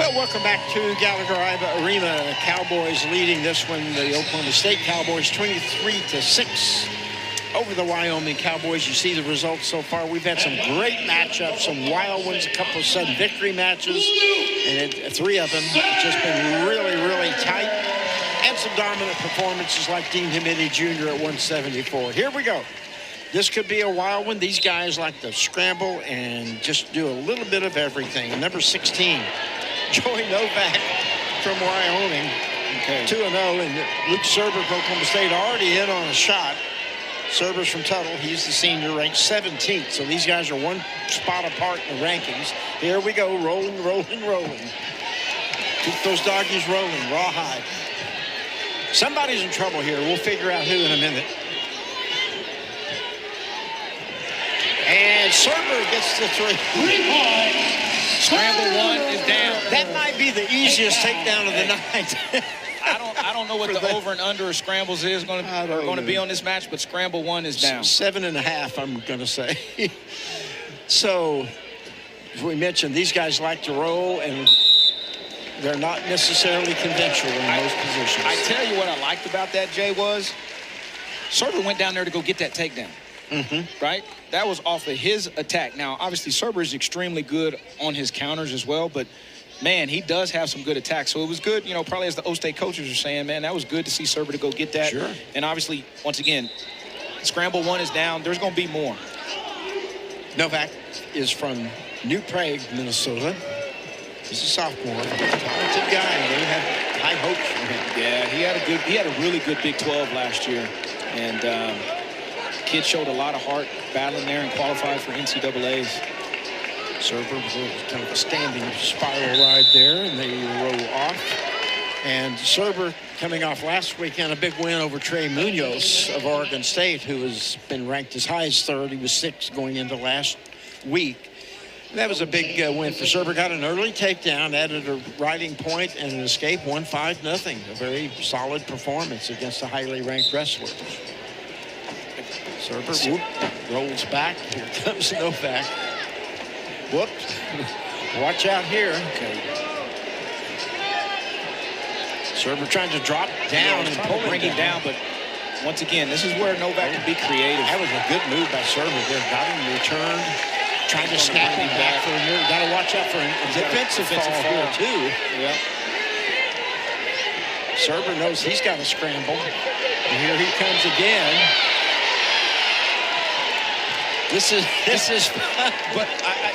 Well, welcome back to Gallagher Arena. Cowboys leading this one. The Oklahoma State Cowboys 23-6 over the Wyoming Cowboys. You see the results so far. We've had some great matchups, some wild ones, a couple of sudden victory matches, and three of them have just been really, really tight. And some dominant performances like Dean Hamidi Jr. at 174. Here we go. This could be a wild one. These guys like to scramble and just do a little bit of everything. And number 16, Joey Novak from Wyoming, 2-0. And Luke Surber of Oklahoma State already in on a shot. Surber's from Tuttle. He's the senior, ranked 17th. So these guys are one spot apart in the rankings. Here we go, rolling, rolling, rolling. Keep those doggies rolling, rawhide. Somebody's in trouble here. We'll figure out who in a minute. And Surber gets the three. Scramble one is down. That might be the easiest takedown of the night. I don't know what the over and under of scrambles is going to be on this match, but scramble one is down. 7.5, I'm going to say. So, as we mentioned, these guys like to roll, and they're not necessarily conventional in most positions. I tell you what I liked about that, Jay, was Surber went down there to go get that takedown. Right? That was off of his attack. Now, obviously, Surber is extremely good on his counters as well, but, man, he does have some good attacks. So it was good, you know, probably as the O State coaches are saying, man, that was good to see Surber to go get that. Sure. And obviously, once again, scramble one is down. There's going to be more. Novak is from New Prague, Minnesota. He's a sophomore, talented guy. They have high hopes for him. Yeah, he had a really good Big 12 last year, and kid showed a lot of heart battling there and qualified for NCAAs. Surber was kind of a standing spiral ride there, and they roll off. And Surber coming off last weekend, a big win over Trey Munoz of Oregon State, who has been ranked as high as third. He was 6th going into last week. That was a big win for Surber. Got an early takedown, added a riding point and an escape, 1-5-0. A very solid performance against a highly ranked wrestler. Surber rolls back. Here comes Novak. Whoops. Watch out here. Okay. Surber trying to drop down and bring him down, but once again, this is where Novak can be creative. That was a good move by Surber there. Got him returned. Trying to snap him back for a move. Got to watch out for a defensive fall here, too. Yeah. Surber knows he's got to scramble. And here he comes again. This is but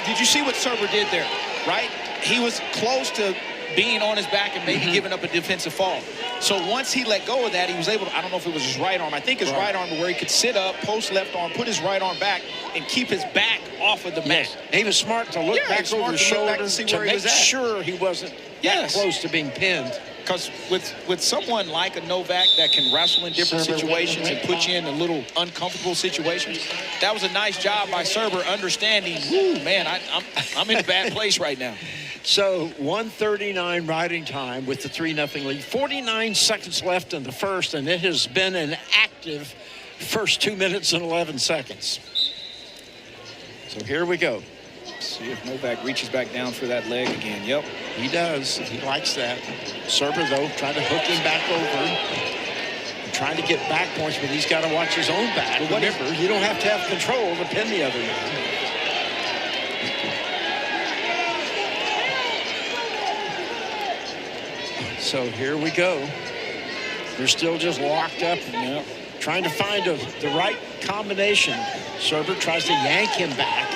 did you see what Surber did there, right? He was close to being on his back and maybe giving up a defensive fall. So once he let go of that, he was able to, I don't know if it was his right arm, I think his right arm, where he could sit up, post left arm, put his right arm back, and keep his back off of the mat. He was smart to look back over his shoulder to make sure he wasn't that close to being pinned. Because with someone like a Novak that can wrestle in different situations and put you in a little uncomfortable situations, that was a nice job by Surber understanding, man, I'm in a bad place right now. So 1:39 riding time with the 3-0 lead. 49 seconds left in the first, and it has been an active first 2 minutes and 11 seconds. So here we go. See if Novak reaches back down for that leg again. Yep. He does. He likes that. Surber, though, trying to hook him back over. Trying to get back points, but he's got to watch his own back. But remember, you don't have to have control to pin the other man. So here we go. They're still just locked up, trying to find the right combination. Surber tries to yank him back.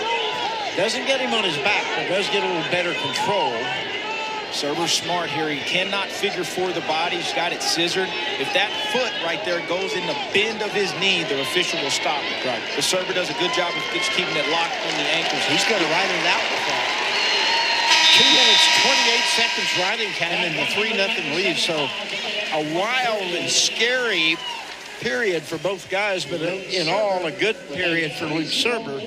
Doesn't get him on his back, but does get a little better control. Surber's smart here. He cannot figure for the body. He's got it scissored. If that foot right there goes in the bend of his knee, the official will stop it. Right. But Surber does a good job of just keeping it locked on the ankles. He's going to ride it out with that. 2 minutes, 28 seconds riding time in the 3-0 lead. So a wild and scary period for both guys, but in all, a good period for Luke Surber.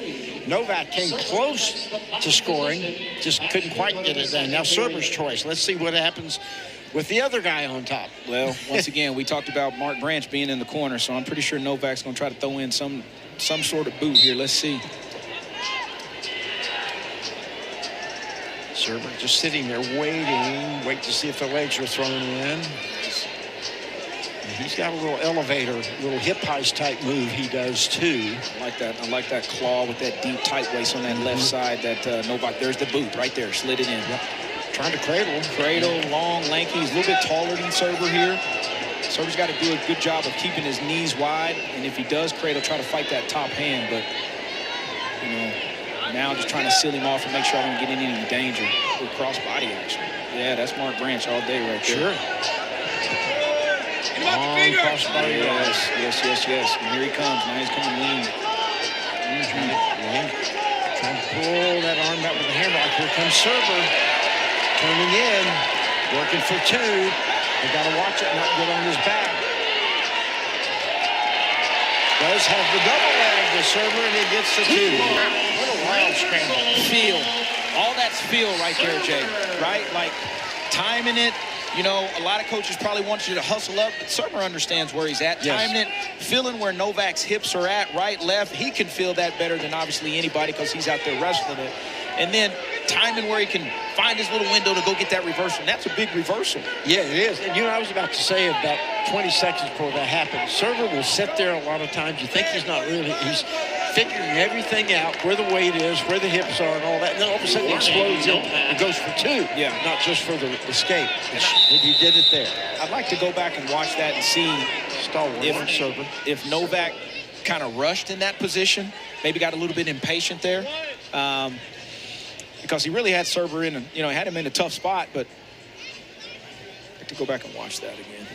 Novak came close to scoring, just couldn't quite get it done. Now Surber's choice. Let's see what happens with the other guy on top. Well, once again, we talked about Mark Branch being in the corner, so I'm pretty sure Novak's going to try to throw in some sort of boot here. Let's see. Surber just sitting there wait to see if the legs are thrown in. And he's got a little elevator, a little hip heist type move he does too. I like that. I like that claw with that deep tight waist on that left side. That Novak, there's the boot right there, slid it in. Yep. Trying to cradle. Cradle, long, lanky. He's a little bit taller than Surber here. Surber's got to do a good job of keeping his knees wide, and if he does cradle, try to fight that top hand. But you know, now just trying to seal him off and make sure I don't get in any danger. Good cross body action. Yeah, that's Mark Branch all day right there. Sure. Long cross body. Yes. And here he comes. Now he's coming lean. Trying to pull that arm out with the hammerlock. Here comes Surber. Turning in. Working for two. They got to watch it, not get on his back. Does have the double leg to Surber, and he gets the two. What a wild scramble. Feel. All that's feel right there, Jay. Right? Like timing it. You know, a lot of coaches probably want you to hustle up, but Surber understands where he's at. Yes. Timing it, feeling where Novak's hips are at, right, left. He can feel that better than obviously anybody because he's out there wrestling it. And then timing where he can find his little window to go get that reversal. And that's a big reversal. Yeah, it is. And, you know, I was about to say about 20 seconds before that happened, Surber will sit there a lot of times. You think he's figuring everything out, where the weight is, where the hips are, and all that. And then all of a sudden he explodes in. It goes for two. Yeah. Not just for the escape. And he did it there. I'd like to go back and watch that and see if Novak kind of rushed in that position, maybe got a little bit impatient there. Because he really had Surber in, you know, had him in a tough spot, but I'd like to go back and watch that again.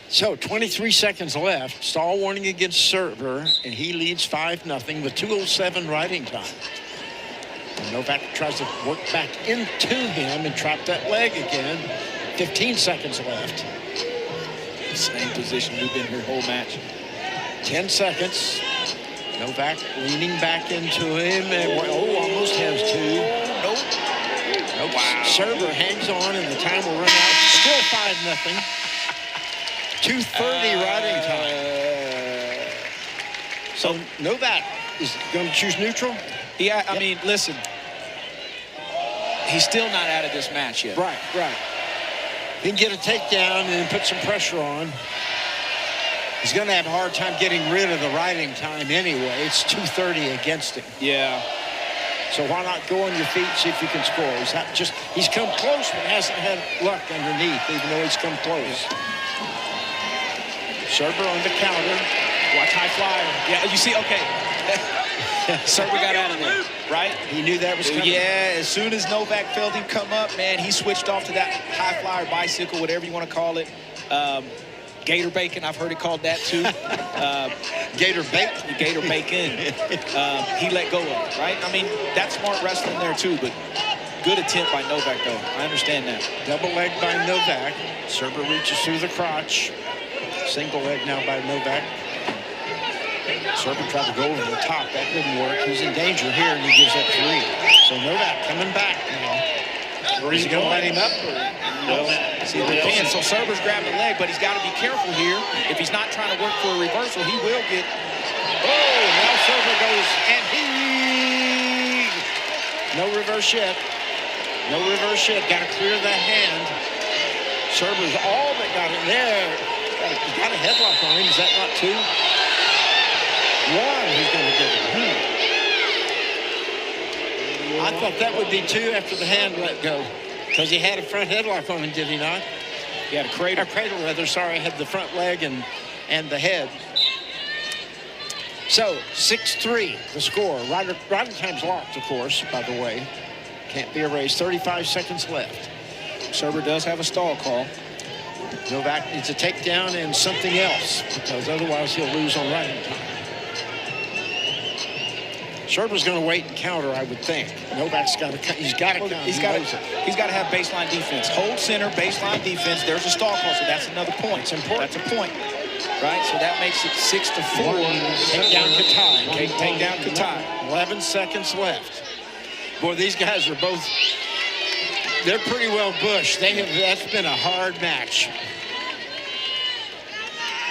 So 23 seconds left. Stall warning against Surber, and he leads 5-0 with 2:07 riding time. And Novak tries to work back into him and trap that leg again. 15 seconds left. Same position we've been here whole match. 10 seconds. Novak leaning back into him, and almost has two. Nope. Wow. Surber hangs on, and the time will run out. Still 5-0. 2:30 riding time. So Novak is going to choose neutral? Yeah, I mean, listen. He's still not out of this match yet. Right. He can get a takedown and put some pressure on. He's going to have a hard time getting rid of the riding time anyway. It's 2:30 against him. Yeah. So why not go on your feet, see if you can score? He's come close, but hasn't had luck underneath, even though he's come close. Surber on the counter. Watch high flyer. Yeah, you see, okay. Surber got out of there, right? He knew that was coming. Yeah, as soon as Novak felt him come up, man, he switched off to that high flyer bicycle, whatever you want to call it. Gator bacon, I've heard it called that too. Gator bacon? Gator bacon. He let go of it, right? I mean, that's smart wrestling there too, but good attempt by Novak, though. I understand that. Double leg by Novak. Surber reaches through the crotch. Single leg now by Novak. Surber tried to go over the top. That didn't work. He's in danger here, and he gives up three. So Novak coming back now. Is he going to let him up? Well, see, it depends. So Surber's grabbing the leg, but he's got to be careful here. If he's not trying to work for a reversal, he will get... Oh, now Surber goes, and he... No reverse yet. No reverse yet. Got to clear the hand. Surber's all but got it there. Got a headlock on him. Is that not two? One he's going to give him. I thought that would be two after the hand let go. Because he had a front headlock on him, did he not? He had a cradle. Sorry, had the front leg and the head. So, 6-3, the score. Riding time's locked, of course, by the way. Can't be erased. 35 seconds left. Surber does have a stall call. Novak needs a takedown and something else, because otherwise he'll lose on riding time. Surber's going to wait and counter, I would think. Novak's got to counter. He's got to counter. He's got to have baseline defense. Hold center, baseline defense. There's a stall call, so that's another point. It's important. That's a point, right? So that makes it 6-4. Takedown Katai. Takedown Katai. 11 seconds left. Boy, these guys are both, they're pretty well bushed. That's been a hard match.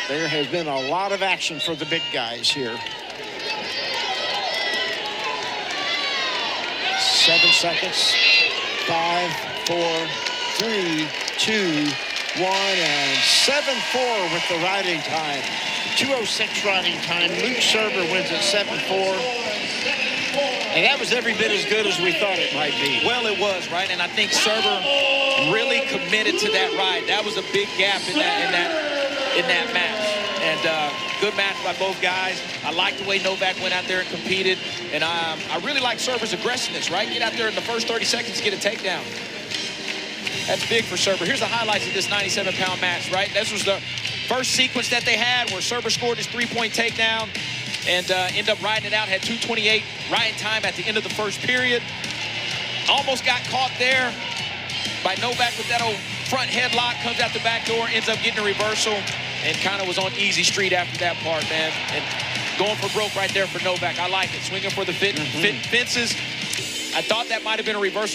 There has been a lot of action for the big guys here. 7 seconds. 5, 4, 3, 2, 1, and 7-4 with the riding time. 2:06 riding time. Luke Surber wins at 7-4. And that was every bit as good as we thought it might be. Well, it was, right? And I think Surber really committed to that ride. That was a big gap in that match. And good match by both guys. I like the way Novak went out there and competed. And I really like Surber's aggressiveness, right? Get out there in the first 30 seconds, get a takedown. That's big for Surber. Here's the highlights of this 97-pound match, right? This was the first sequence that they had where Surber scored his three-point takedown and ended up riding it out, had 2:28 riding time at the end of the first period. Almost got caught there by Novak with that old front headlock, comes out the back door, ends up getting a reversal, and kind of was on easy street after that part, man. And going for broke right there for Novak. I like it. Swinging for the fences. I thought that might have been a reversal.